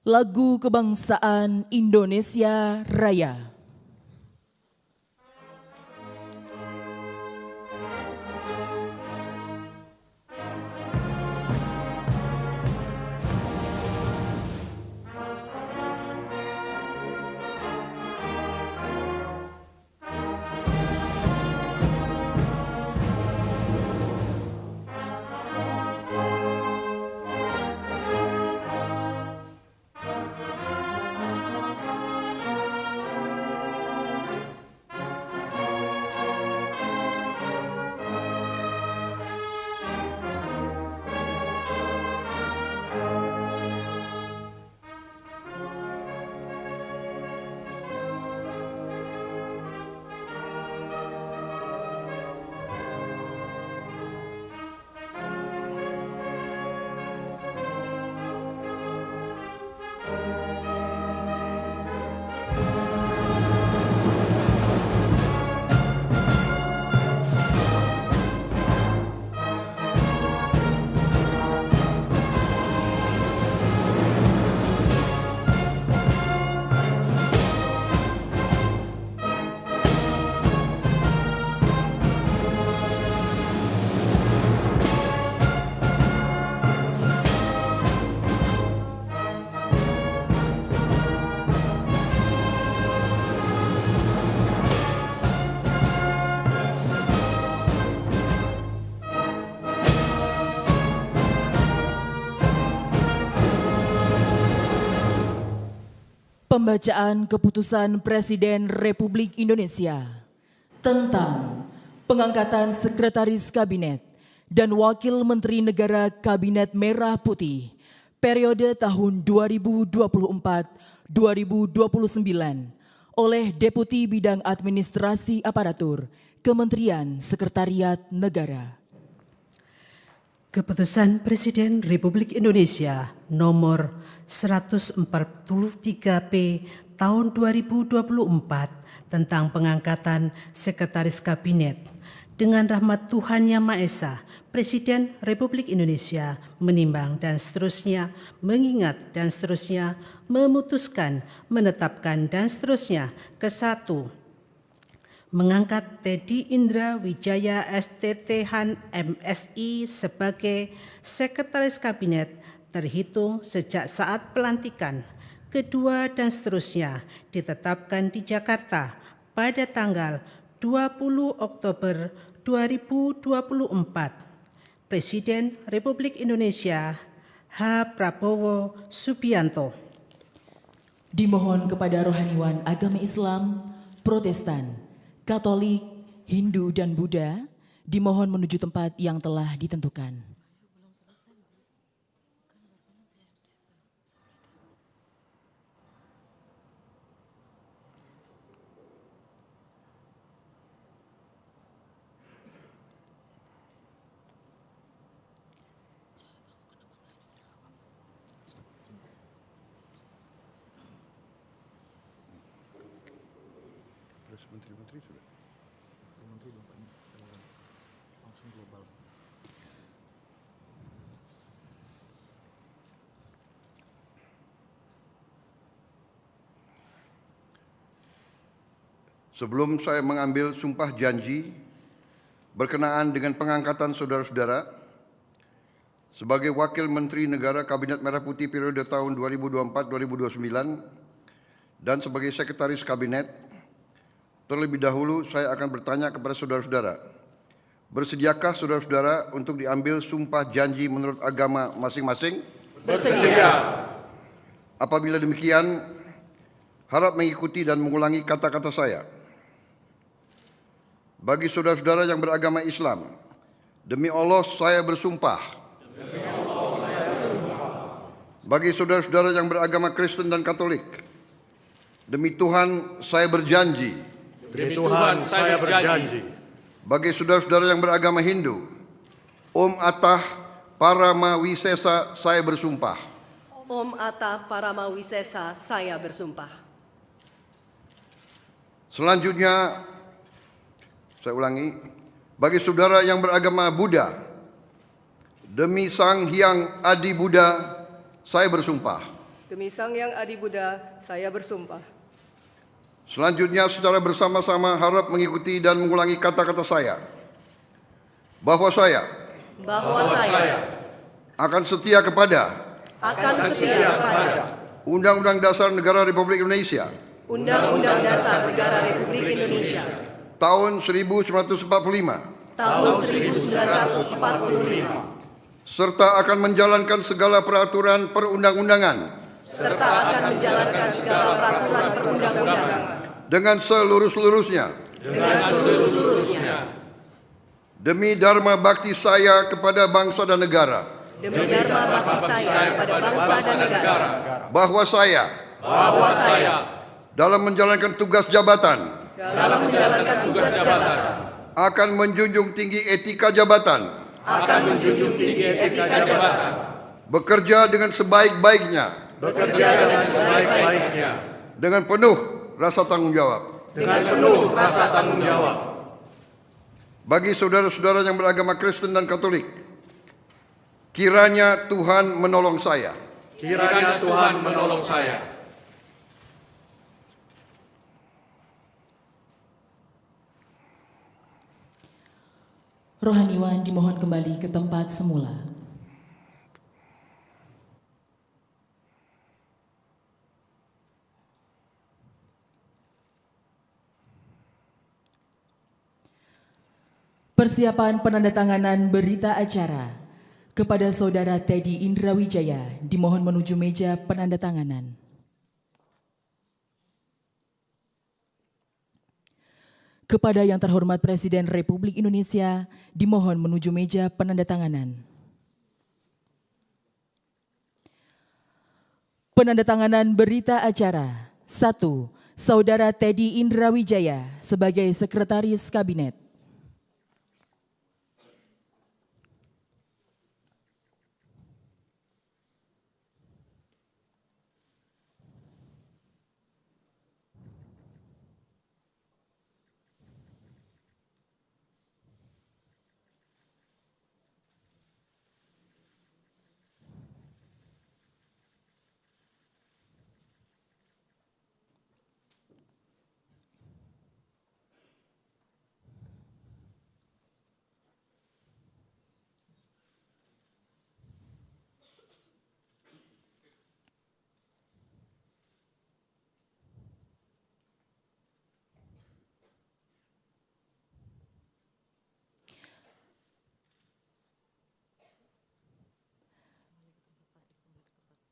Lagu Kebangsaan Indonesia Raya. Pembacaan Keputusan Presiden Republik Indonesia tentang pengangkatan Sekretaris Kabinet dan Wakil Menteri Negara Kabinet Merah Putih periode tahun 2024-2029 oleh Deputi Bidang Administrasi Aparatur Kementerian Sekretariat Negara. Keputusan Presiden Republik Indonesia nomor 143P tahun 2024 tentang pengangkatan Sekretaris Kabinet. Dengan rahmat Tuhan Yang Maha Esa, Presiden Republik Indonesia menimbang dan seterusnya, mengingat dan seterusnya, memutuskan, menetapkan dan seterusnya. Ke-1, mengangkat Teddy Indra Wijaya STThan MSI sebagai Sekretaris Kabinet terhitung sejak saat pelantikan. Kedua dan seterusnya ditetapkan di Jakarta pada tanggal 20 Oktober 2024. Presiden Republik Indonesia H. Prabowo Subianto. Dimohon kepada rohaniwan agama Islam, Protestan, Katolik, Hindu, dan Buddha, dimohon menuju tempat yang telah ditentukan. Menteri-menteri sudah. Menteri langsung global. Sebelum saya mengambil sumpah janji berkenaan dengan pengangkatan saudara-saudara sebagai Wakil Menteri Negara Kabinet Merah Putih periode tahun 2024-2029 dan sebagai Sekretaris Kabinet, terlebih dahulu saya akan bertanya kepada saudara-saudara, bersediakah saudara-saudara untuk diambil sumpah janji menurut agama masing-masing? Bersedia. Apabila demikian, harap mengikuti dan mengulangi kata-kata saya. Bagi saudara-saudara yang beragama Islam, demi Allah saya bersumpah. Demi Allah saya bersumpah. Bagi saudara-saudara yang beragama Kristen dan Katolik, demi Tuhan saya berjanji. Demi Tuhan saya berjanji. Bagi saudara-saudara yang beragama Hindu, Om Atah Paramawisesa saya bersumpah. Om Atah Paramawisesa saya bersumpah. Selanjutnya, saya ulangi, bagi saudara yang beragama Buddha, demi Sang Hyang Adi Buddha saya bersumpah. Demi Sang Hyang Adi Buddha, saya bersumpah. Selanjutnya, secara bersama-sama harap mengikuti dan mengulangi kata-kata saya. Bahwa saya akan setia kepada Undang-Undang Dasar Negara Republik Indonesia Undang-Undang Dasar Negara Republik Indonesia tahun 1945 tahun 1945 serta akan menjalankan segala peraturan perundang-undangan serta akan menjalankan segala peraturan perundang-undangan dengan seluruh-seluruhnya demi dharma bakti saya kepada bangsa dan negara. demi dharma bakti saya kepada bangsa dan negara, Bahwa saya dalam menjalankan tugas jabatan akan menjunjung tinggi etika jabatan, bekerja dengan sebaik-baiknya, dengan penuh rasa tanggung jawab. Bagi saudara-saudara yang beragama Kristen dan Katolik, kiranya Tuhan menolong saya Rohaniwan dimohon kembali ke tempat semula. Persiapan penandatanganan berita acara kepada Saudara Teddy Indrawijaya dimohon menuju meja penandatanganan. Kepada yang terhormat Presiden Republik Indonesia dimohon menuju meja penandatanganan. Penandatanganan berita acara. 1. Saudara Teddy Indrawijaya sebagai Sekretaris Kabinet.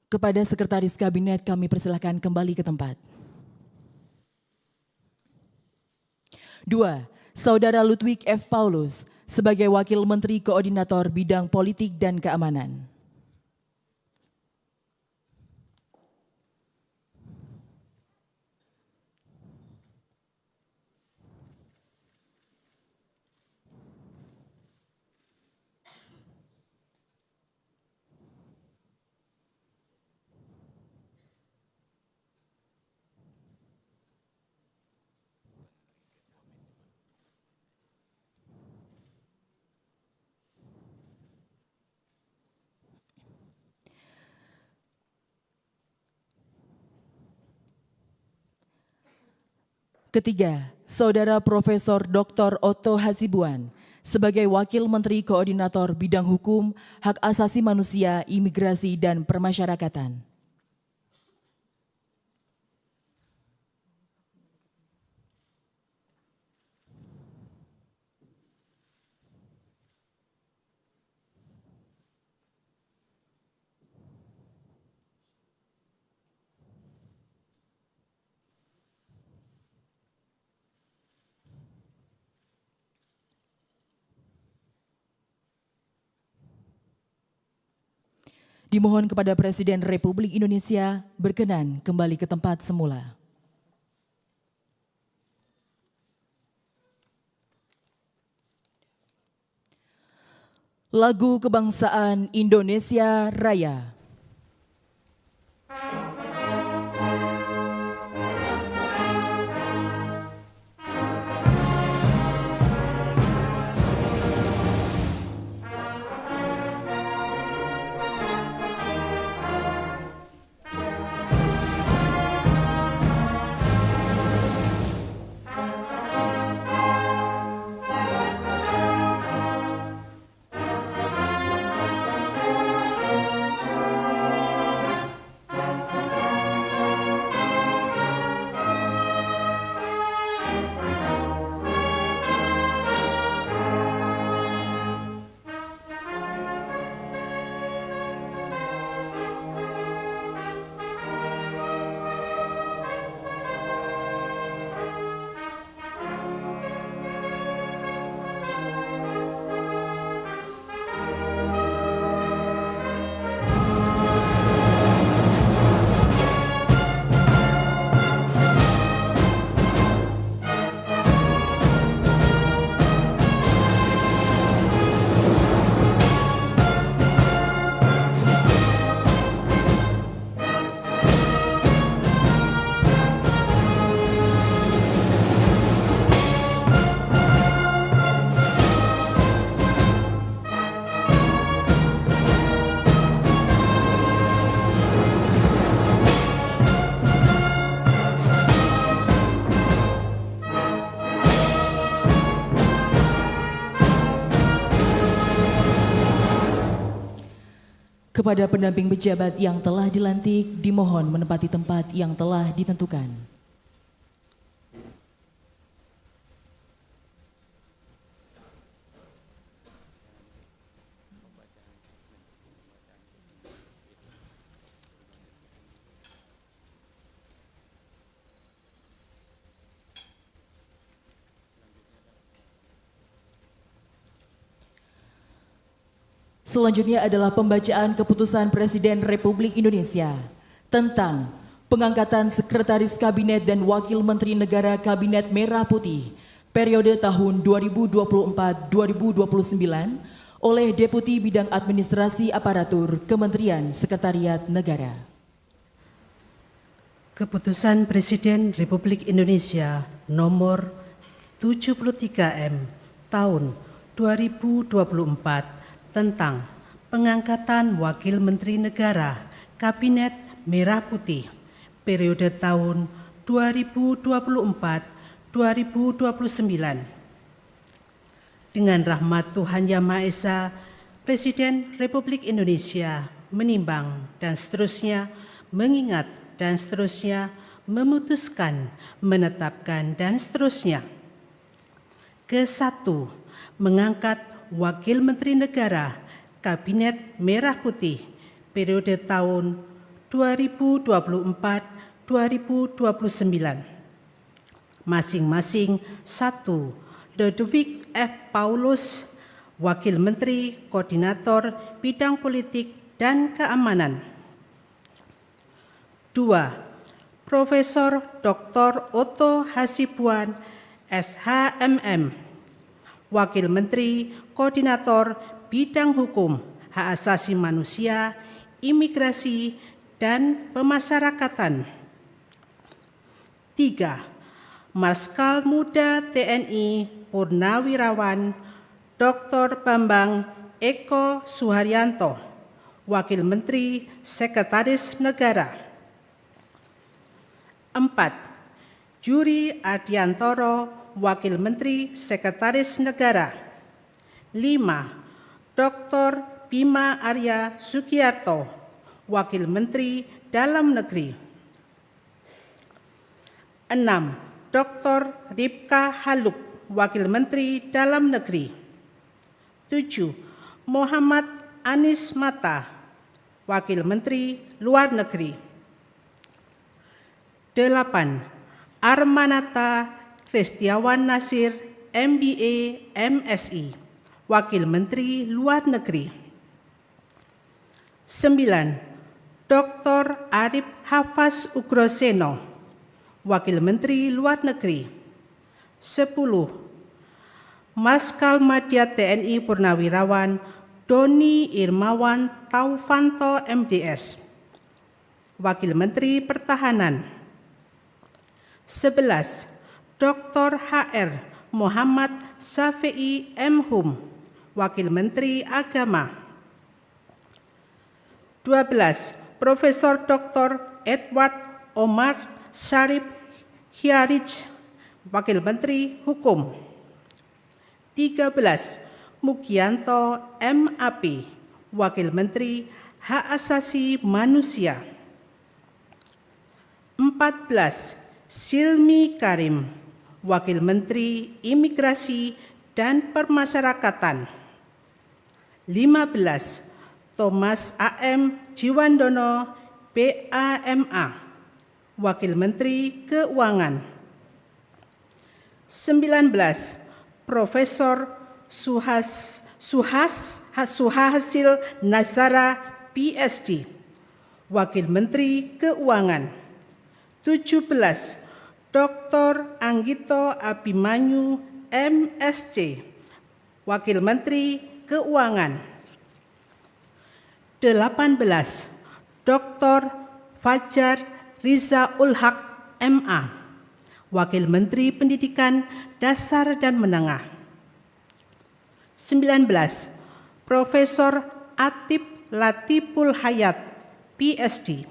Kepada Sekretaris Kabinet kami persilahkan kembali ke tempat. 2. Saudara Ludwig F. Paulus sebagai Wakil Menteri Koordinator Bidang Politik dan Keamanan. Ketiga, Saudara Profesor Dr. Otto Hasibuan sebagai Wakil Menteri Koordinator Bidang Hukum, Hak Asasi Manusia, Imigrasi, dan Permasyarakatan. Dimohon kepada Presiden Republik Indonesia berkenan kembali ke tempat semula. Lagu Kebangsaan Indonesia Raya. Kepada pendamping pejabat yang telah dilantik, dimohon menempati tempat yang telah ditentukan. Selanjutnya adalah pembacaan keputusan Presiden Republik Indonesia tentang pengangkatan Sekretaris Kabinet dan Wakil Menteri Negara Kabinet Merah Putih periode tahun 2024-2029 oleh Deputi Bidang Administrasi Aparatur Kementerian Sekretariat Negara. Keputusan Presiden Republik Indonesia nomor 73M tahun 2024 tentang pengangkatan Wakil Menteri Negara Kabinet Merah Putih periode tahun 2024-2029. Dengan rahmat Tuhan Yang Maha Esa, Presiden Republik Indonesia menimbang dan seterusnya mengingat dan seterusnya memutuskan, menetapkan dan seterusnya. Ke-1, mengangkat Wakil Menteri Negara Kabinet Merah Putih periode tahun 2024-2029. Masing-masing 1. Dodovic F. Paulus, Wakil Menteri Koordinator Bidang Politik dan Keamanan. 2. Profesor Dr. Otto Hasibuan, SHMM, Wakil Menteri Koordinator Bidang Hukum, Hak Asasi Manusia, Imigrasi, dan Pemasyarakatan. 3. Marskal Muda TNI Purnawirawan Dr. Bambang Eko Suharyanto, Wakil Menteri Sekretaris Negara. 4. Yuri Adiantoro, Wakil Menteri Sekretaris Negara. 5. Dr. Bima Arya Sugiarto, Wakil Menteri Dalam Negeri. 6. Dr. Ripka Haluk, Wakil Menteri Dalam Negeri. 7. Muhammad Anies Mata, Wakil Menteri Luar Negeri. 8. Armanata Kristiawan Nasir, MBA, MSI, Wakil Menteri Luar Negeri. 9. Dr. Arif Hafaz Ugroseno, Wakil Menteri Luar Negeri. 10. Marskal Madya TNI Purnawirawan Doni Irmawan Taufanto, MDS, Wakil Menteri Pertahanan. 11. Dr. HR Muhammad Syafi'i M. Hum, Wakil Menteri Agama. 12. Profesor Dr. Edward Omar Syarif Hiarij, Wakil Menteri Hukum. 13. Mugianto MAP, Wakil Menteri Hak Asasi Manusia. 14. Silmi Karim, Wakil Menteri Imigrasi dan Permasyarakatan. 15. Thomas A.M. Jiwandono, BAMA, Wakil Menteri Keuangan. 19. Profesor Suhasil Nazara, PSD, Wakil Menteri Keuangan. 17. Dr. Anggito Abimanyu, MSc, Wakil Menteri Keuangan. 18. Dr. Fajar Riza Ulhaq, MA, Wakil Menteri Pendidikan Dasar dan Menengah. 19. Profesor Atip Latiful Hayat, PSD,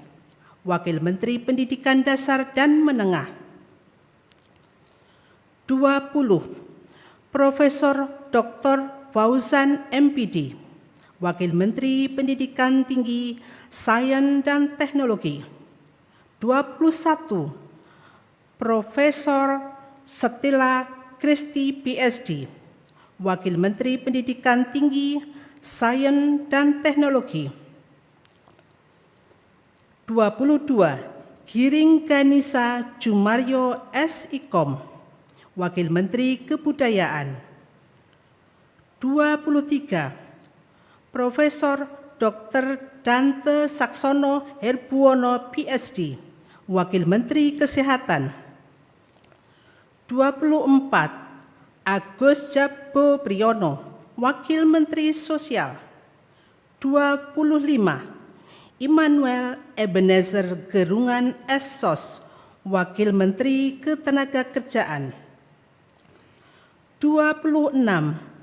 Wakil Menteri Pendidikan Dasar dan Menengah. 20. Profesor Dr. Fauzan MPD, Wakil Menteri Pendidikan Tinggi, Sains dan Teknologi. 21. Profesor Stella Christy PhD, Wakil Menteri Pendidikan Tinggi, Sains dan Teknologi. 22. Giring Ganisa Jumaryo SIKOM, Wakil Menteri Kebudayaan. 23. Profesor Dr. Dante Saksono Herbuwono PhD, Wakil Menteri Kesehatan. 24. Agus Jabo Priyono, Wakil Menteri Sosial. 25. Immanuel Ebenezer Gerungan SSOS, Wakil Menteri Ketenagakerjaan. 26.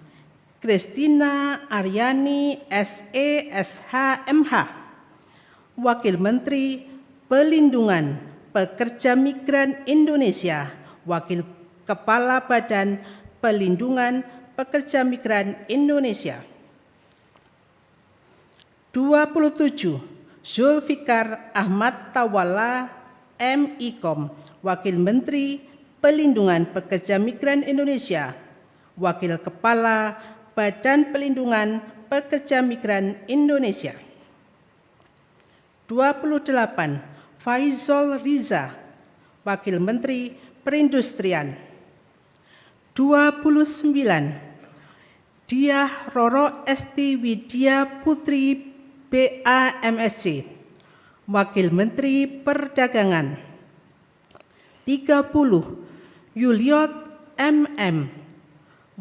Kristina Aryani SESH-MH, Wakil Menteri Pelindungan Pekerja Migran Indonesia, Wakil Kepala Badan Pelindungan Pekerja Migran Indonesia. 27. Zulfikar Ahmad Tawala MIKOM, Wakil Menteri Pelindungan Pekerja Migran Indonesia, Wakil Kepala Badan Pelindungan Pekerja Migran Indonesia. 28. Faisal Riza, Wakil Menteri Perindustrian. 29. Diah Roro Esti Widya Putri BAMSC, Wakil Menteri Perdagangan. 30. Yuliot MM,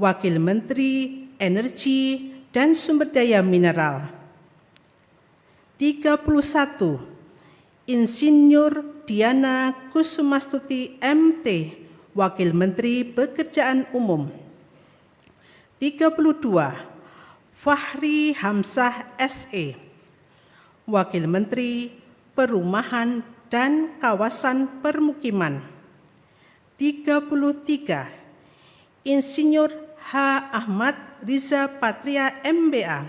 Wakil Menteri Energi dan Sumber Daya Mineral. 31. Insinyur Diana Kusumastuti MT, Wakil Menteri Pekerjaan Umum. 32. Fahri Hamzah SE, Wakil Menteri Perumahan dan Kawasan Permukiman. 33. Insinyur H. Ahmad Riza Patria MBA,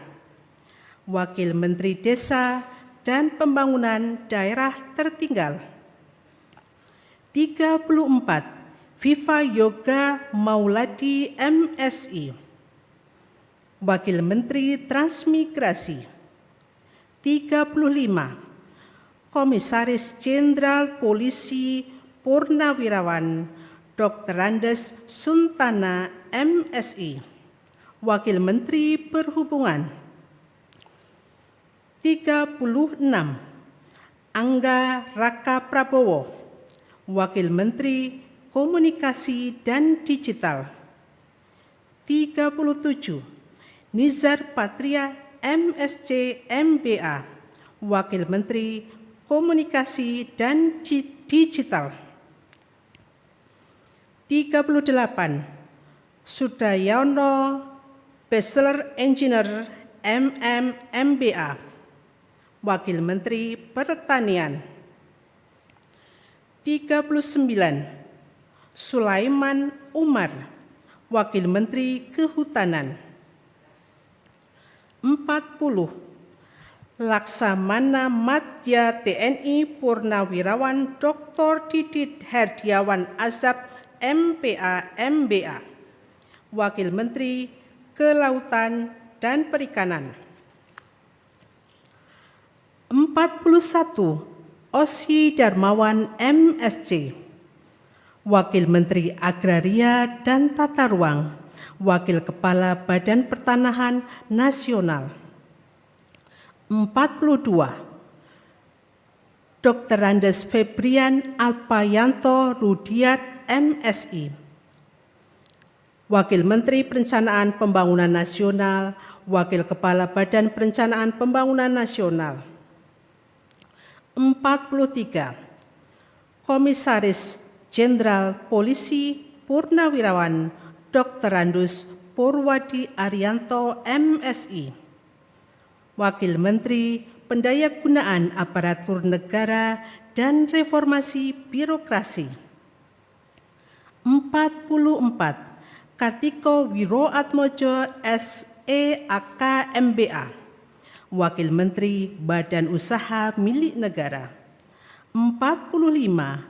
Wakil Menteri Desa dan Pembangunan Daerah Tertinggal. 34. Viva Yoga Mauladi MSI, Wakil Menteri Transmigrasi. 35. Komisaris Jenderal Polisi Purnawirawan Dr. Andes Suntana MSI, Wakil Menteri Perhubungan. 36. Angga Raka Prabowo, Wakil Menteri Komunikasi dan Digital. 37. Nizar Patria MSc MBA, Wakil Menteri Komunikasi dan Digital. 38. Sudayono Bachelor Engineer MM MBA, Wakil Menteri Pertanian. 39. Sulaiman Umar, Wakil Menteri Kehutanan. 40. Laksamana Madya TNI Purnawirawan Dr. Didit Herdiawan Azab MPA MBA, Wakil Menteri Kelautan dan Perikanan. 41. Osyi Darmawan MSc, Wakil Menteri Agraria dan Tata Ruang, Wakil Kepala Badan Pertanahan Nasional. 42. Dr. Andes Febrian Alpayanto Rudiat MSI, Wakil Menteri Perencanaan Pembangunan Nasional, Wakil Kepala Badan Perencanaan Pembangunan Nasional. 43. Komisaris Jenderal Polisi Purnawirawan Dr. Andus Purwadi Arianto MSI, Wakil Menteri Pendayagunaan Aparatur Negara dan Reformasi Birokrasi. 44. Kartiko Wiroatmojo SEAK MBA, Wakil Menteri Badan Usaha Milik Negara. 45,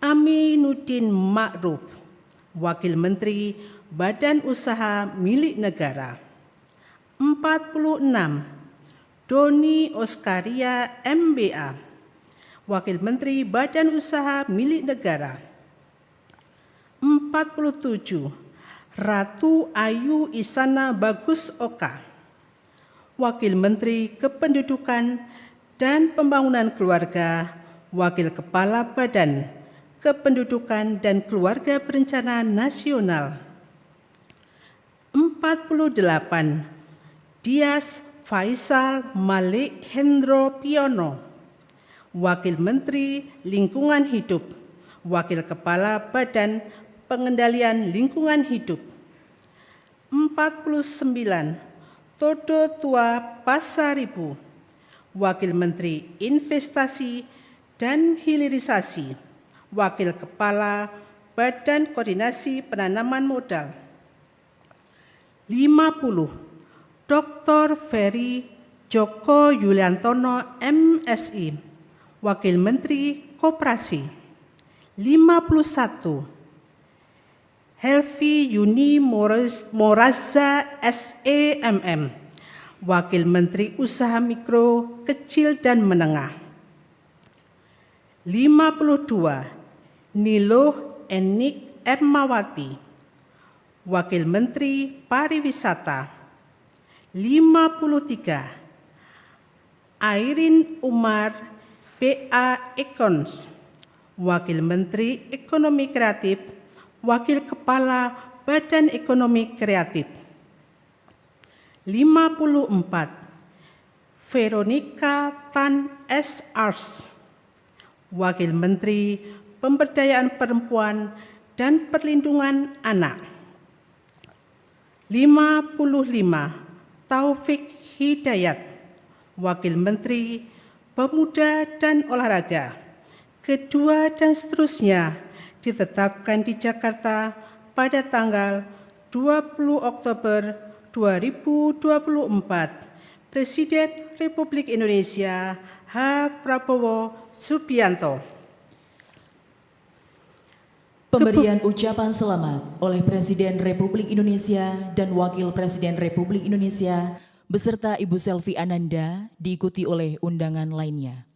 Aminuddin Ma'ruf, Wakil Menteri Badan Usaha Milik Negara. 46, Doni Oskaria MBA, Wakil Menteri Badan Usaha Milik Negara. 47, Ratu Ayu Isana Bagus Oka, Wakil Menteri Kependudukan dan Pembangunan Keluarga, Wakil Kepala Badan Kependudukan dan Keluarga Berencana Nasional. 48, Dias Faisal Malik Hendro Piono, Wakil Menteri Lingkungan Hidup, Wakil Kepala Badan Pengendalian Lingkungan Hidup. 49, Todo Tua Pasaribu, Wakil Menteri Investasi dan Hilirisasi, Wakil Kepala Badan Koordinasi Penanaman Modal. 50, Dr. Ferry Joko Yuliantono MSI, Wakil Menteri Koperasi. 51, Helvi Yuni Moraza SEMM, Wakil Menteri Usaha Mikro, Kecil dan Menengah. 52, Niluh Enik Ermawati, Wakil Menteri Pariwisata. 53, Airin Umar BA Ekons, Wakil Menteri Ekonomi Kreatif, Wakil Kepala Badan Ekonomi Kreatif. 54, Veronica Tan S. Ars, Wakil Menteri Pemberdayaan Perempuan dan Perlindungan Anak. 55, Taufik Hidayat, Wakil Menteri Pemuda dan Olahraga. Kedua dan seterusnya ditetapkan di Jakarta pada tanggal 20 Oktober 2024. Presiden Republik Indonesia H. Prabowo Subianto. Pemberian ucapan selamat oleh Presiden Republik Indonesia dan Wakil Presiden Republik Indonesia beserta Ibu Selvi Ananda diikuti oleh undangan lainnya.